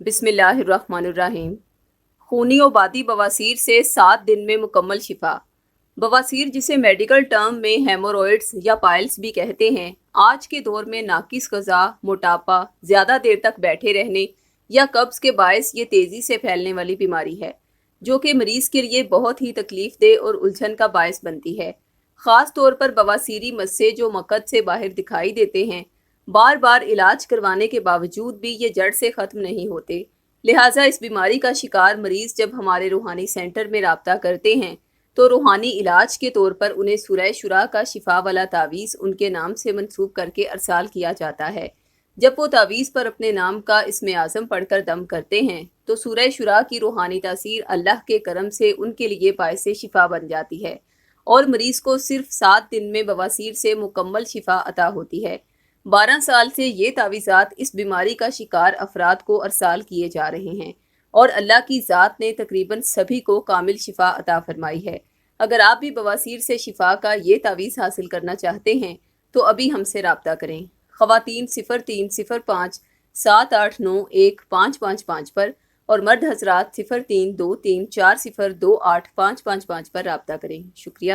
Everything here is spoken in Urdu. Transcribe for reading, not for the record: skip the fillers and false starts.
بسم اللہ الرحمن الرحیم۔ خونی وباتی بواسیر سے 7 دن میں مکمل شفا۔ بواسیر جسے میڈیکل ٹرم میں ہیموروئڈز یا پائلز بھی کہتے ہیں، آج کے دور میں ناقص غذا، موٹاپا، زیادہ دیر تک بیٹھے رہنے یا قبض کے باعث یہ تیزی سے پھیلنے والی بیماری ہے، جو کہ مریض کے لیے بہت ہی تکلیف دہ اور الجھن کا باعث بنتی ہے۔ خاص طور پر بواسیری مسے جو مقعد سے باہر دکھائی دیتے ہیں، بار بار علاج کروانے کے باوجود بھی یہ جڑ سے ختم نہیں ہوتے۔ لہٰذا اس بیماری کا شکار مریض جب ہمارے روحانی سینٹر میں رابطہ کرتے ہیں تو روحانی علاج کے طور پر انہیں سورہ شورا کا شفا والا تعویذ ان کے نام سے منسوب کر کے ارسال کیا جاتا ہے۔ جب وہ تعویذ پر اپنے نام کا اسم اعظم پڑھ کر دم کرتے ہیں تو سورہ شورا کی روحانی تاثیر اللہ کے کرم سے ان کے لیے باعث شفا بن جاتی ہے اور مریض کو صرف 7 دن میں بواسیر سے مکمل شفا عطا ہوتی ہے۔ 12 سال سے یہ تعویذات اس بیماری کا شکار افراد کو ارسال کیے جا رہے ہیں اور اللہ کی ذات نے تقریباً سبھی کو کامل شفا عطا فرمائی ہے۔ اگر آپ بھی بواسیر سے شفا کا یہ تعویذ حاصل کرنا چاہتے ہیں تو ابھی ہم سے رابطہ کریں۔ خواتین 0305 789 1555 پر اور مرد حضرات 0323 4028 555 پر رابطہ کریں۔ شکریہ۔